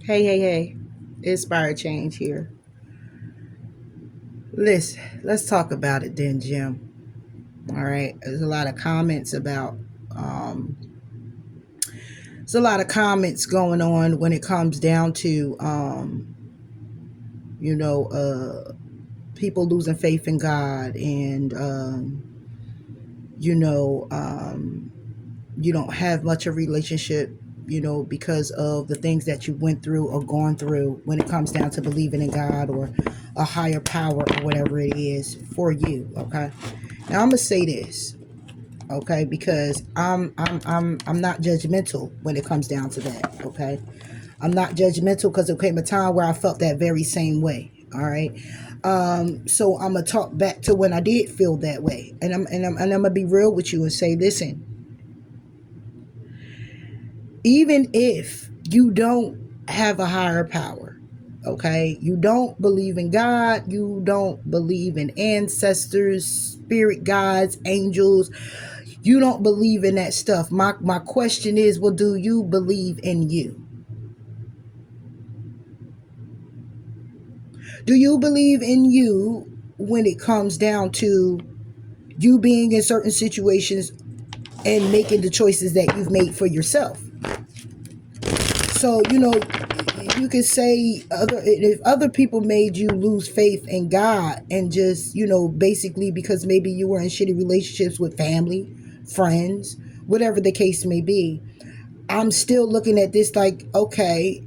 Hey, hey, hey. Inspired change here. Listen, let's talk about it then, Jim. All right. There's a lot of comments about um there's a lot of comments going on when it comes down to you know, people losing faith in God and you know, you don't have much of a relationship, because of the things that you went through or gone through when it comes down to believing in God or a higher power or whatever it is for you. Okay. Now I'm gonna say this, okay, because I'm not judgmental when it comes down to that. Okay. I'm not judgmental because there came a time where I felt that very same way. All right. So I'm gonna talk back to when I did feel that way. And I'm gonna be real with you and say, listen, even if you don't have a higher power, okay, you don't believe in God, you don't believe in ancestors, spirit guides, angels, you don't believe in that stuff. My question is, well, do you believe in you? Do you believe in you when it comes down to you being in certain situations and making the choices that you've made for yourself? So, you could say if other people made you lose faith in God and just, basically because maybe you were in shitty relationships with family, friends, whatever the case may be, I'm still looking at this like, okay,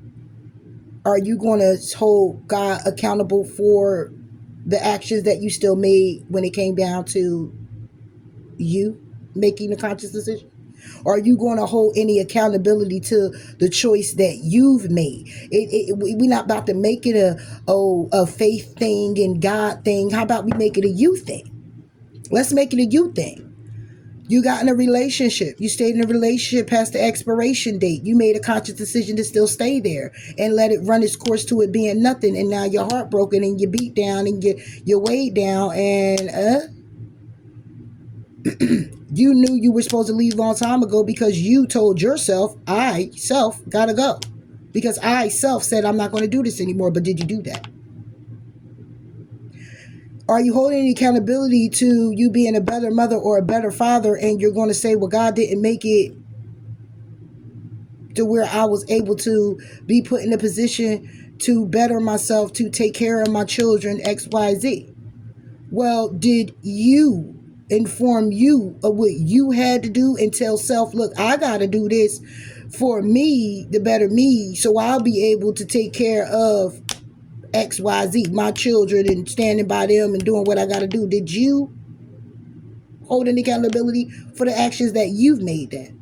are you going to hold God accountable for the actions that you still made when it came down to you making a conscious decision? Are you going to hold any accountability to the choice that you've made? We're not about to make it a faith thing and God thing. How about we make it a you thing? Let's make it a you thing. You got in a relationship. You stayed in a relationship past the expiration date. You made a conscious decision to still stay there and let it run its course to it being nothing. And now you're heartbroken and you're beat down and you're weighed down and you knew you were supposed to leave a long time ago because you told yourself, I, self, gotta go. Because I, self, said I'm not going to do this anymore. But did you do that? Are you holding any accountability to you being a better mother or a better father and you're going to say, well, God didn't make it to where I was able to be put in a position to better myself, to take care of my children, XYZ? Well, did you inform you of what you had to do and tell self, look, I got to do this for me, the better me, so I'll be able to take care of XYZ, my children, and standing by them and doing what I got to do? Did you hold any accountability for the actions that you've made then?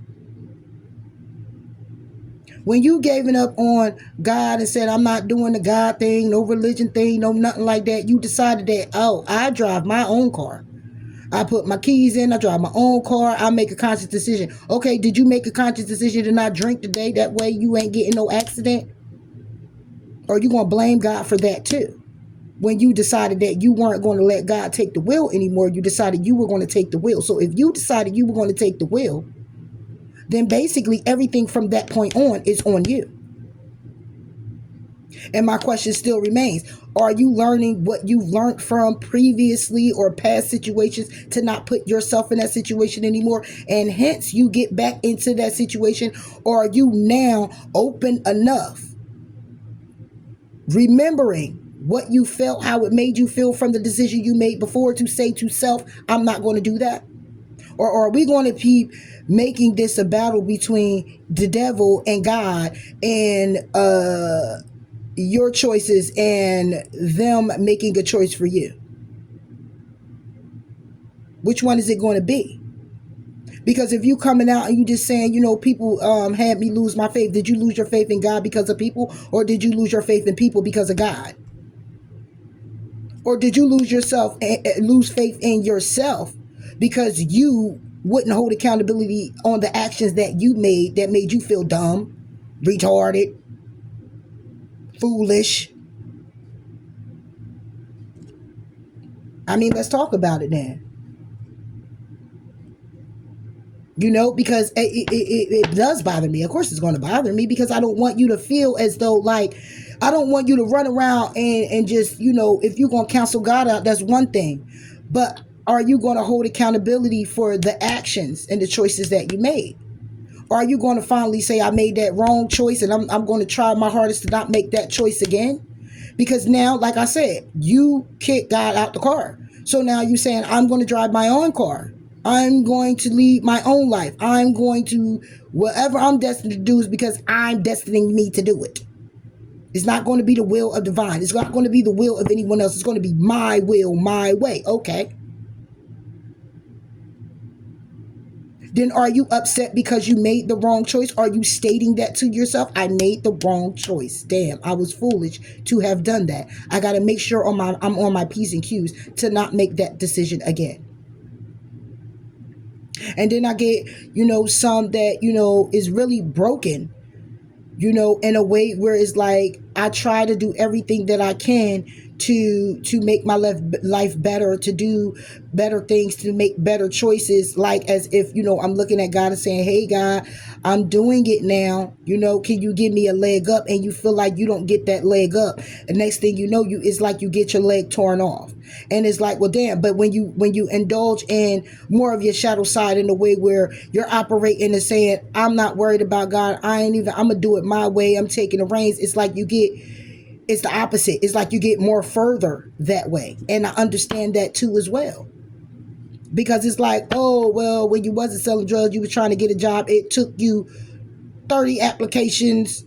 When you gave up on God and said, I'm not doing the God thing, no religion thing, no nothing like that, you decided that, oh, I drive my own car. I put my keys in, I drive my own car, I make a conscious decision. Okay, did you make a conscious decision to not drink today? That way you ain't getting no accident? Or you going to blame God for that too? When you decided that you weren't going to let God take the wheel anymore, you decided you were going to take the wheel. So if you decided you were going to take the wheel, then basically everything from that point on is on you. And my question still remains, are you learning what you've learned from previously or past situations to not put yourself in that situation anymore? And hence you get back into that situation? Or are you now open enough, remembering what you felt, how it made you feel from the decision you made before, to say to self, I'm not going to do that? Or are we going to keep making this a battle between the devil and God, and your choices and them making a choice for you? Which one is it going to be? Because if you coming out and you just saying, people had me lose my faith, did you lose your faith in God because of people, or did you lose your faith in people because of God? Or did you lose faith in yourself because you wouldn't hold accountability on the actions that you made that made you feel dumb, retarded, foolish? I mean, let's talk about it then. Because it does bother me. Of course it's going to bother me, because I don't want you to feel as though, like, I don't want you to run around and just, if you're going to cancel God out, that's one thing. But are you going to hold accountability for the actions and the choices that you made? Or are you going to finally say, I made that wrong choice, and I'm going to try my hardest to not make that choice again? Because now, like I said, you kicked God out the car. So now you're saying, I'm going to drive my own car. I'm going to lead my own life. I'm going to, whatever I'm destined to do is because I'm destining me to do it. It's not going to be the will of divine. It's not going to be the will of anyone else. It's going to be my will, my way. Okay. Then are you upset because you made the wrong choice? Are you stating that to yourself? I made the wrong choice. Damn, I was foolish to have done that. I got to make sure I'm on my P's and Q's to not make that decision again. And then I get, some that, is really broken, in a way where it's like, I try to do everything that I can to make my life better, to do better things, to make better choices, like as if, I'm looking at God and saying, hey God, I'm doing it now, can you give me a leg up? And you feel like you don't get that leg up. The next thing you know, it's like you get your leg torn off. And it's like, well, damn. But when you indulge in more of your shadow side in a way where you're operating and saying, I'm not worried about God, I'm gonna do it my way, I'm taking the reins, it's like it's the opposite. It's like you get more further that way. And I understand that too as well. Because it's like, oh, well, when you wasn't selling drugs, you were trying to get a job. It took you 30 applications,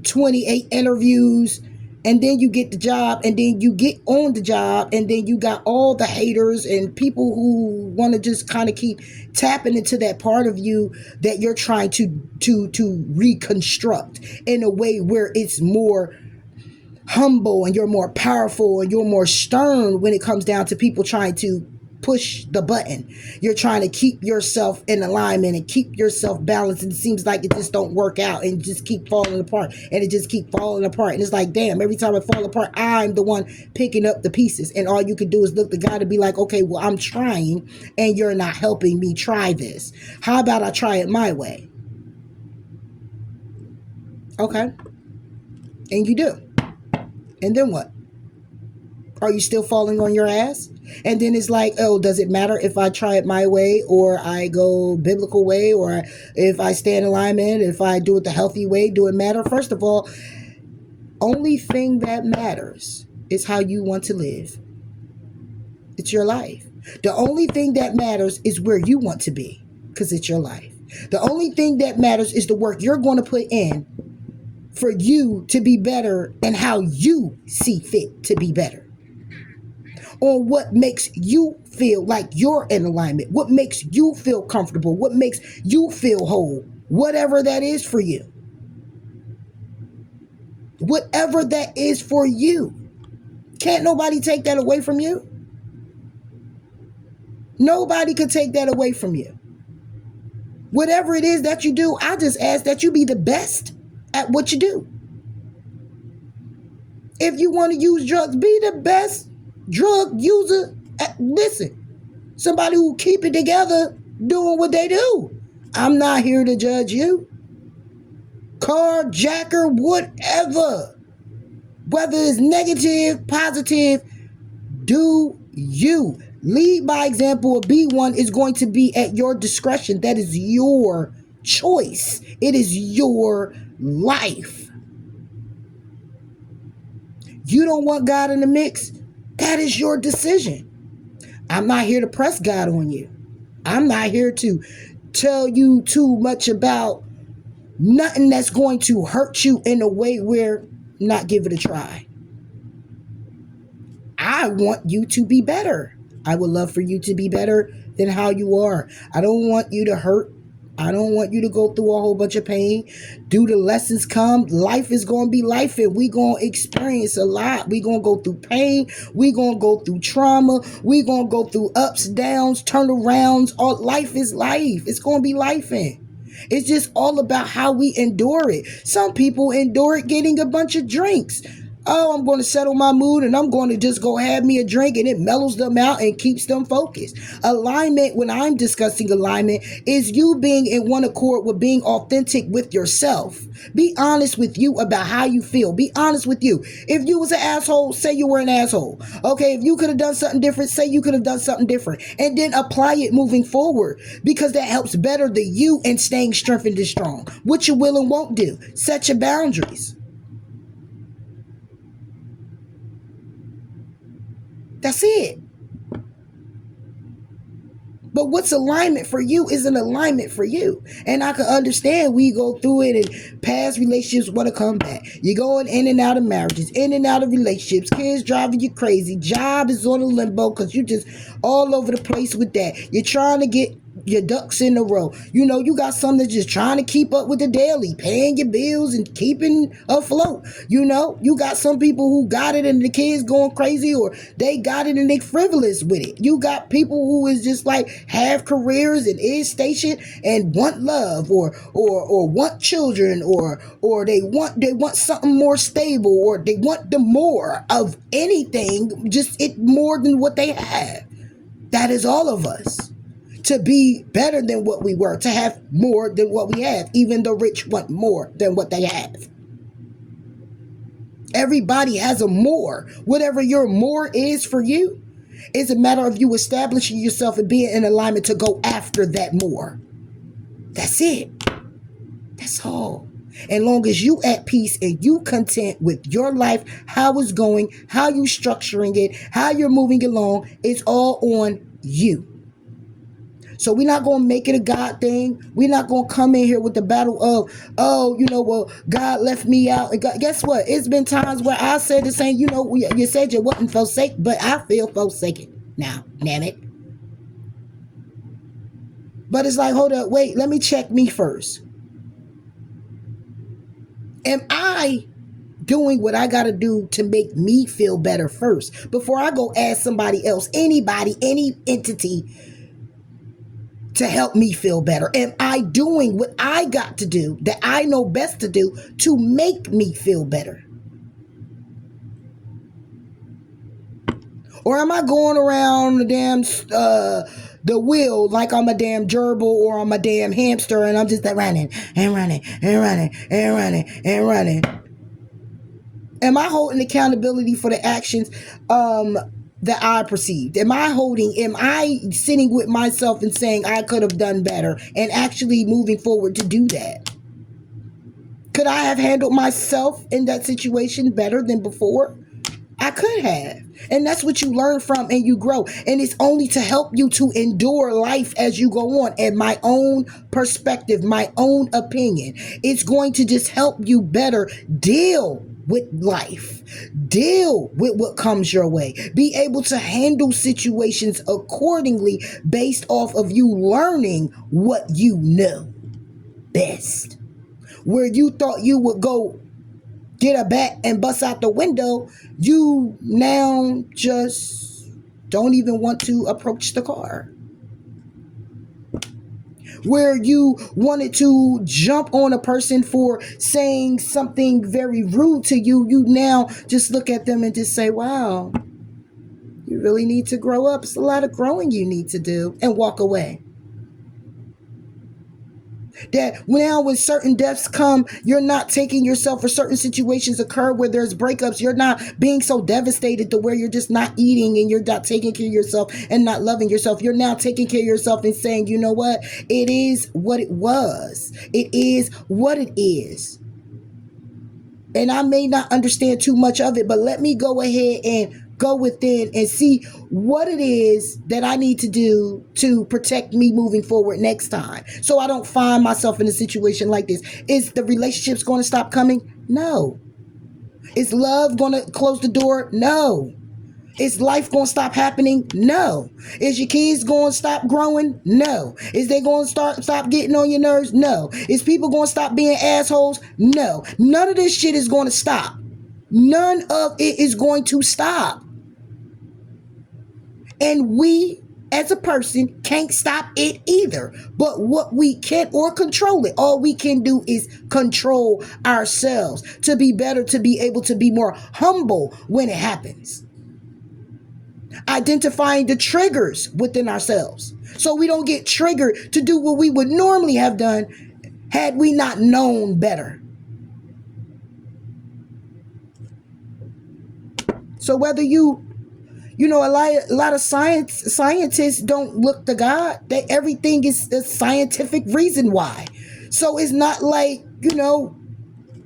28 interviews, and then you get the job, and then you get on the job, and then you got all the haters and people who want to just kind of keep tapping into that part of you that you're trying to reconstruct in a way where it's more humble and you're more powerful and you're more stern when it comes down to people trying to push the button. You're trying to keep yourself in alignment and keep yourself balanced, and it seems like it just don't work out and just keep falling apart, and it just keep falling apart, and it's like, damn, every time I fall apart, I'm the one picking up the pieces, and all you can do is look to God to be like, okay, well, I'm trying and you're not helping me try this. How about I try it my way? Okay. And you do. And then what? Are you still falling on your ass? And then it's like, oh, does it matter if I try it my way or I go biblical way, or if I stay in alignment, if I do it the healthy way? Do it matter? First of all, only thing that matters is how you want to live. It's your life. The only thing that matters is where you want to be, because it's your life. The only thing that matters is the work you're going to put in for you to be better and how you see fit to be better. On what makes you feel like you're in alignment, what makes you feel comfortable, what makes you feel whole, whatever that is for you. Whatever that is for you. Can't nobody take that away from you. Nobody could take that away from you. Whatever it is that you do, I just ask that you be the best at what you do. If you want to use drugs, be the best drug user. Listen, somebody who keep it together doing what they do. I'm not here to judge you. Carjacker, whatever. Whether it's negative, positive, do you. Lead by example. Or be one is going to be at your discretion. That is your choice. It is your life. You don't want God in the mix? That is your decision. I'm not here to press God on you. I'm not here to tell you too much about nothing that's going to hurt you in a way where not give it a try. I want you to be better. I would love for you to be better than how you are. I don't want you to hurt. I don't want you to go through a whole bunch of pain. Do the lessons come? Life is going to be life, and we're going to experience a lot. We're going to go through pain. We're going to go through trauma. We're going to go through ups, downs, turnarounds. All life is life. It's going to be life in. It's just all about how we endure it. Some people endure it getting a bunch of drinks. Oh, I'm going to settle my mood and I'm going to just go have me a drink, and it mellows them out and keeps them focused. Alignment, when I'm discussing alignment, is you being in one accord with being authentic with yourself. Be honest with you about how you feel. Be honest with you. If you was an asshole, say you were an asshole. Okay, if you could have done something different, say you could have done something different. And then apply it moving forward, because that helps better the you and staying strengthened and strong. What you will and won't do. Set your boundaries. That's it. But what's alignment for you isn't alignment for you. And I can understand we go through it, and past relationships want to come back. You're going in and out of marriages, in and out of relationships, kids driving you crazy, job is on a limbo because you just all over the place with that. You're trying to get your ducks in a row. You know, you got some that's just trying to keep up with the daily, paying your bills and keeping afloat. You know, you got some people who got it and the kids going crazy, or they got it and they frivolous with it. You got people who is just like have careers and is stationed and want love, or want children, or they want something more stable, or they want the more of anything, just it more than what they have. That is all of us. To be better than what we were, to have more than what we have. Even the rich want more than what they have. Everybody has a more. Whatever your more is for you, it's a matter of you establishing yourself and being in alignment to go after that more. That's it. That's all. As long as you at peace and you content with your life, how it's going, how you structuring it, how you're moving along, it's all on you. So we're not going to make it a God thing. We're not going to come in here with the battle of, oh, you know, well, God left me out. And God, guess what? It's been times where I said the same, you know, you said you wasn't forsaken, but I feel forsaken now, damn it. But it's like, hold up, wait, let me check me first. Am I doing what I got to do to make me feel better first before I go ask somebody else, anybody, any entity, to help me feel better? Am I doing what I got to do that I know best to do to make me feel better? Or am I going around the damn the wheel like I'm a damn gerbil or I'm a damn hamster, and I'm just running and running and running and running and running? Am I holding accountability for the actions that I perceived? Am I sitting with myself and saying I could have done better and actually moving forward to do that? Could I have handled myself in that situation better than before? I could have. And that's what you learn from and you grow. And it's only to help you to endure life as you go on. And my own perspective, my own opinion, it's going to just help you better deal with life, deal with what comes your way, be able to handle situations accordingly based off of you learning what you know best. Where you thought you would go get a bat and bust out the window, you now just don't even want to approach the car. Where you wanted to jump on a person for saying something very rude to you, you now just look at them and just say, wow, you really need to grow up. It's a lot of growing you need to do, and walk away. That now when certain deaths come, you're not taking yourself, or certain situations occur where there's breakups, you're not being so devastated to where you're just not eating and you're not taking care of yourself and not loving yourself. You're now taking care of yourself and saying, you know what? It is what it was. It is what it is. And I may not understand too much of it, but let me go ahead and go within and see what it is that I need to do to protect me moving forward next time, so I don't find myself in a situation like this. Is the relationships going to stop coming? No. Is love going to close the door? No. Is life going to stop happening? No. Is your kids going to stop growing? No. Is they going to stop getting on your nerves? No. Is people going to stop being assholes? No. None of this shit is going to stop. None of it is going to stop. And we as a person can't stop it either. But what we can, or control it, all we can do is control ourselves to be better, to be able to be more humble when it happens. Identifying the triggers within ourselves so we don't get triggered to do what we would normally have done had we not known better. So whether a lot of scientists don't look to God. Everything is a scientific reason why. So it's not like,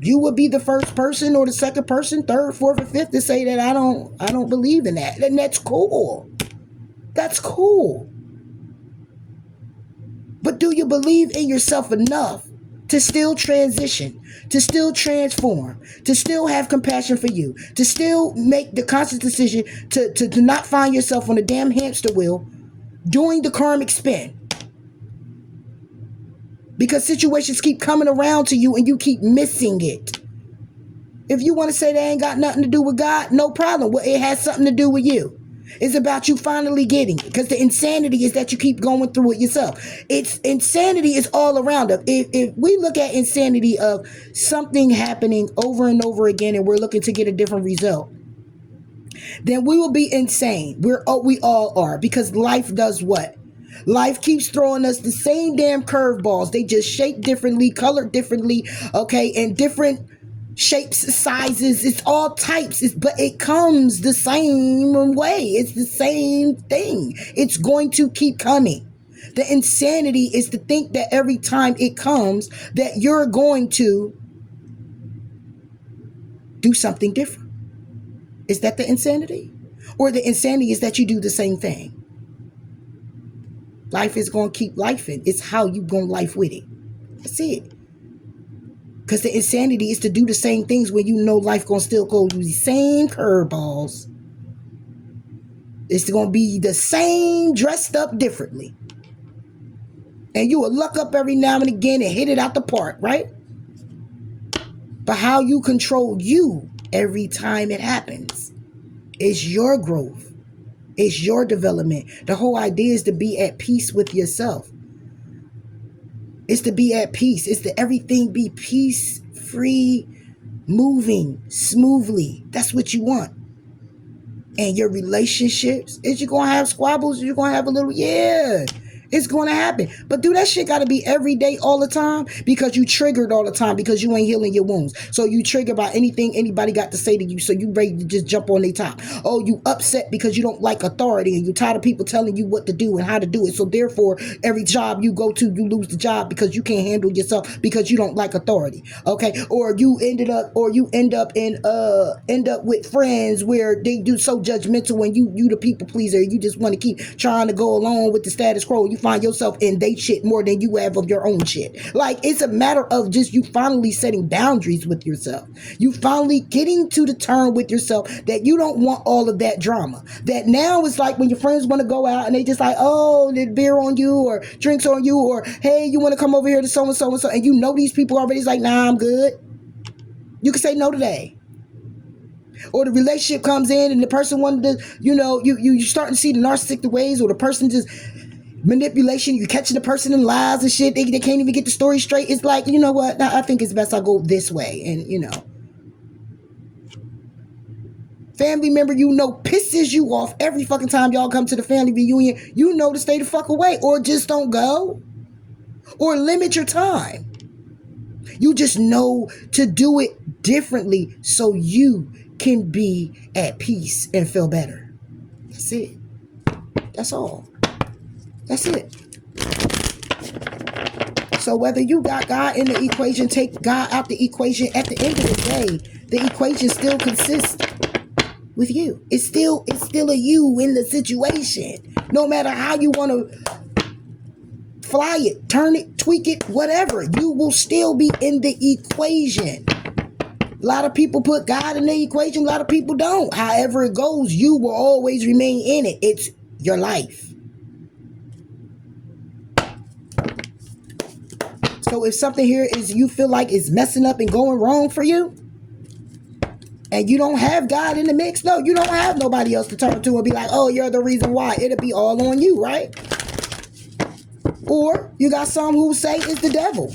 you would be the first person or the second person, third, fourth, or fifth to say that I don't believe in that. And that's cool. That's cool. But do you believe in yourself enough to still transition, to still transform, to still have compassion for you, to still make the conscious decision to not find yourself on a damn hamster wheel doing the karmic spin? Because situations keep coming around to you and you keep missing it. If you want to say they ain't got nothing to do with God, no problem. Well, it has something to do with you. It's about you finally getting it. Because the insanity is that you keep going through it yourself. Insanity is all around us. If we look at insanity of something happening over and over again and we're looking to get a different result, then we will be insane. We all are. Because life does what? Life keeps throwing us the same damn curveballs. They just shaped differently, colored differently, okay, and different shapes, sizes. It's all types, but it comes the same way. It's the same thing. It's going to keep coming. The insanity is to think that every time it comes that you're going to do something different. Is that the insanity? Or the insanity is that you do the same thing? Life is going to keep lifing. It's how you going to life with it. That's it. Because the insanity is to do the same things when you know life going to still go through the same curveballs. It's going to be the same dressed up differently. And you will luck up every now and again and hit it out the park, right? But how you control you every time it happens is your growth. It's your development. The whole idea is to be at peace with yourself. It's to be at peace. It's to everything be peace, free, moving smoothly. That's what you want. And your relationships, is you going to have squabbles? You're going to have a little, it's going to happen. But do that shit got to be every day, all the time? Because you triggered all the time because you ain't healing your wounds. So you trigger by anything anybody got to say to you. So you ready to just jump on their top. Oh, you upset because you don't like authority and you're tired of people telling you what to do and how to do it. So therefore, every job you go to, you lose the job because you can't handle yourself because you don't like authority. Okay. Or you end up with friends where they do so judgmental and you the people pleaser. You just want to keep trying to go along with the status quo. You find yourself in they shit more than you have of your own shit. Like, it's a matter of just you finally setting boundaries with yourself. You finally getting to the turn with yourself that you don't want all of that drama. That now it's like when your friends want to go out and they just like, oh, there's beer on you or drinks on you, or hey, you want to come over here to so and so and so, and you know these people already. It's like, nah, I'm good. You can say no today. Or the relationship comes in and the person wanted to, you starting to see the narcissistic ways, or the person just manipulation, you catching the person in lies and shit. They can't even get the story straight. It's like, you know what? I think it's best I go this way. And, family member, pisses you off every fucking time y'all come to the family reunion. To stay the fuck away, or just don't go, or limit your time. You just know to do it differently so you can be at peace and feel better. That's it. That's all. That's it. So whether you got God in the equation, take God out the equation, at the end of the day, the equation still consists with you. It's still a you in the situation. No matter how you want to fly it, turn it, tweak it, whatever, you will still be in the equation. A lot of people put God in the equation. A lot of people don't. However it goes, you will always remain in it. It's your life. So if something here is you feel like is messing up and going wrong for you, and you don't have God in the mix, no, you don't have nobody else to turn to and be like, oh, you're the reason why. It'll be all on you, right? Or you got some who say it's the devil.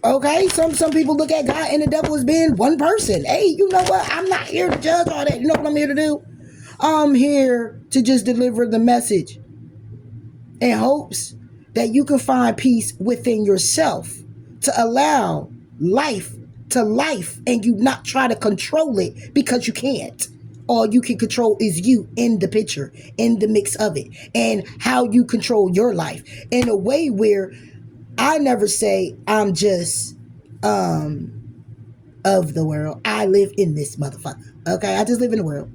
Okay, some people look at God and the devil as being one person. Hey, you know what? I'm not here to judge all that. You know what I'm here to do? I'm here to just deliver the message in hopes that you can find peace within yourself to allow life to life and you not try to control it because you can't. All you can control is you in the picture, in the mix of it, and how you control your life in a way where I never say I'm just of the world. I live in this motherfucker. Okay, I just live in the world.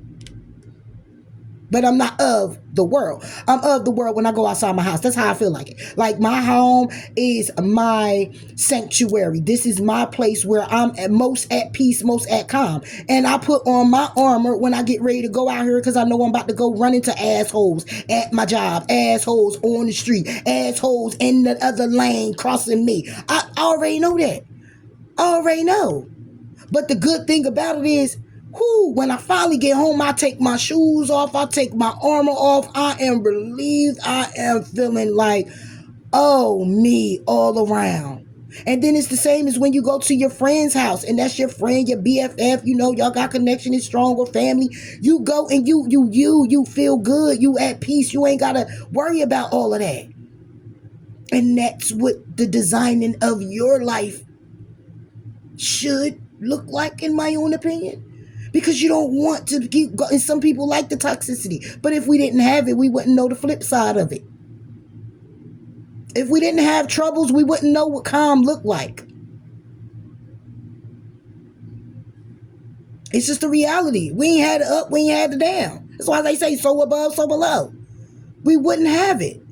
But I'm not of the world. I'm of the world when I go outside my house. That's how I feel like it. Like my home is my sanctuary. This is my place where I'm most at peace, most at calm. And I put on my armor when I get ready to go out here because I know I'm about to go run into assholes at my job, assholes on the street, assholes in the other lane crossing me. I already know that. I already know. But the good thing about it is, when I finally get home, I take my shoes off, I take my armor off, I am relieved, I am feeling like, oh, me all around. And then it's the same as when you go to your friend's house, and that's your friend, your BFF, you know, y'all got connection, is strong with family. You go and you feel good, you at peace, you ain't gotta worry about all of that. And that's what the designing of your life should look like, in my own opinion. Because you don't want to keep going. Some people like the toxicity. But if we didn't have it, we wouldn't know the flip side of it. If we didn't have troubles, we wouldn't know what calm looked like. It's just the reality. We ain't had the up, we ain't had the down. That's why they say so above, so below. We wouldn't have it.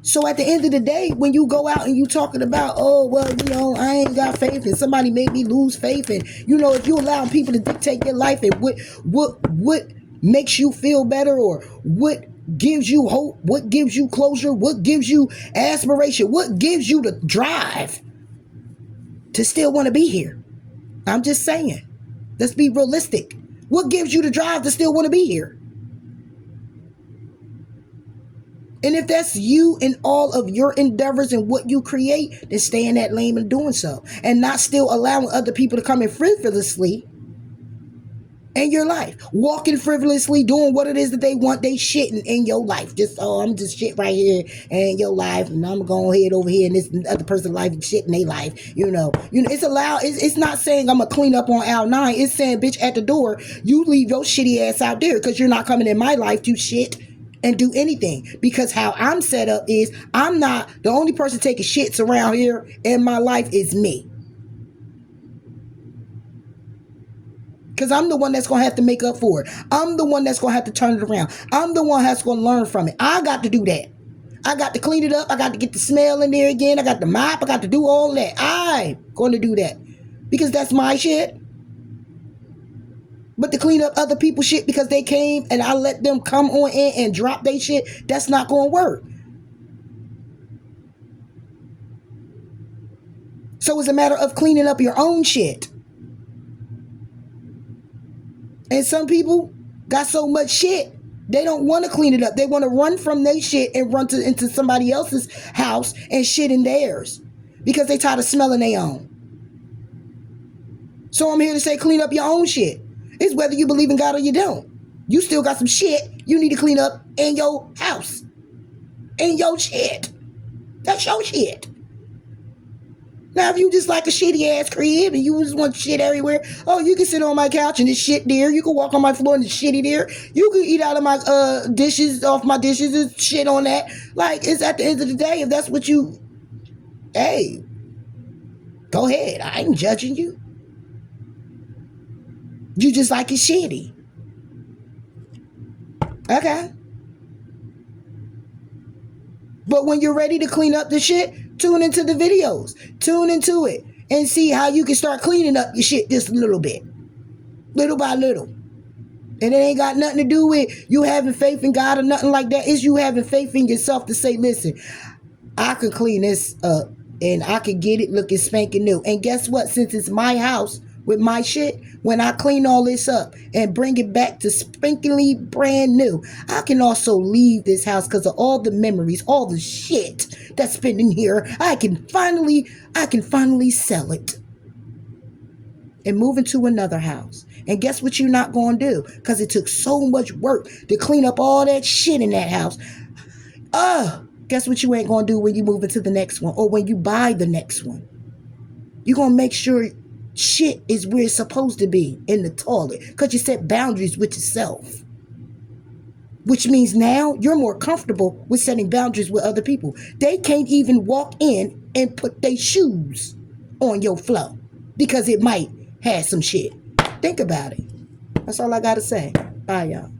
So at the end of the day, when you go out and you talking about, oh, well, you know, I ain't got faith and somebody made me lose faith. And, you know, if you allow people to dictate your life and what makes you feel better, or what gives you hope, what gives you closure, what gives you aspiration, what gives you the drive to still want to be here. I'm just saying, let's be realistic. What gives you the drive to still want to be here? And if that's you in all of your endeavors and what you create, then stay in that lane and doing so. And not still allowing other people to come in frivolously in your life. Walking frivolously, doing what it is that they want. They shitting in your life. Just, oh, I'm just shit right here in your life. And I'm going to head over here in this other person's life and shit in their life. You know, it's allowed. It's not saying I'm going to clean up on aisle 9. It's saying, bitch, at the door, you leave your shitty ass out there because you're not coming in my life to shit and do anything. Because how I'm set up is, I'm not the only person taking shits around here in my life is me. Because I'm the one that's going to have to make up for it. I'm the one that's going to have to turn it around. I'm the one that's going to learn from it. I got to do that. I got to clean it up. I got to get the smell in there again. I got to mop. I got to do all that. I'm going to do that. Because that's my shit. But to clean up other people's shit because they came and I let them come on in and drop their shit, that's not going to work. So it's a matter of cleaning up your own shit. And some people got so much shit, they don't want to clean it up. They want to run from their shit and run into somebody else's house and shit in theirs because they tired of smelling their own. So I'm here to say, clean up your own shit. It's whether you believe in God or you don't. You still got some shit you need to clean up in your house. In your shit. That's your shit. Now, if you just like a shitty ass crib and you just want shit everywhere, oh, you can sit on my couch and it's shit there. You can walk on my floor and it's shitty there. You can eat out of my dishes, off my dishes, and shit on that. Like, it's at the end of the day, if that's what you, hey, go ahead. I ain't judging you. You just like it shitty. Okay. But when you're ready to clean up the shit, tune into the videos. Tune into it and see how you can start cleaning up your shit just a little bit. Little by little. And it ain't got nothing to do with you having faith in God or nothing like that. It's you having faith in yourself to say, listen, I could clean this up and I could get it looking spanking new. And guess what? Since it's my house with my shit, when I clean all this up and bring it back to spankingly brand new, I can also leave this house because of all the memories, all the shit that's been in here. I can finally sell it and move into another house. And guess what you're not going to do? Because it took so much work to clean up all that shit in that house. Guess what you ain't going to do when you move into the next one or when you buy the next one? You're going to make sure shit is where it's supposed to be, in the toilet, because you set boundaries with yourself. Which means now you're more comfortable with setting boundaries with other people. They can't even walk in and put their shoes on your floor because it might have some shit. Think about it. That's all I got to say. Bye, y'all.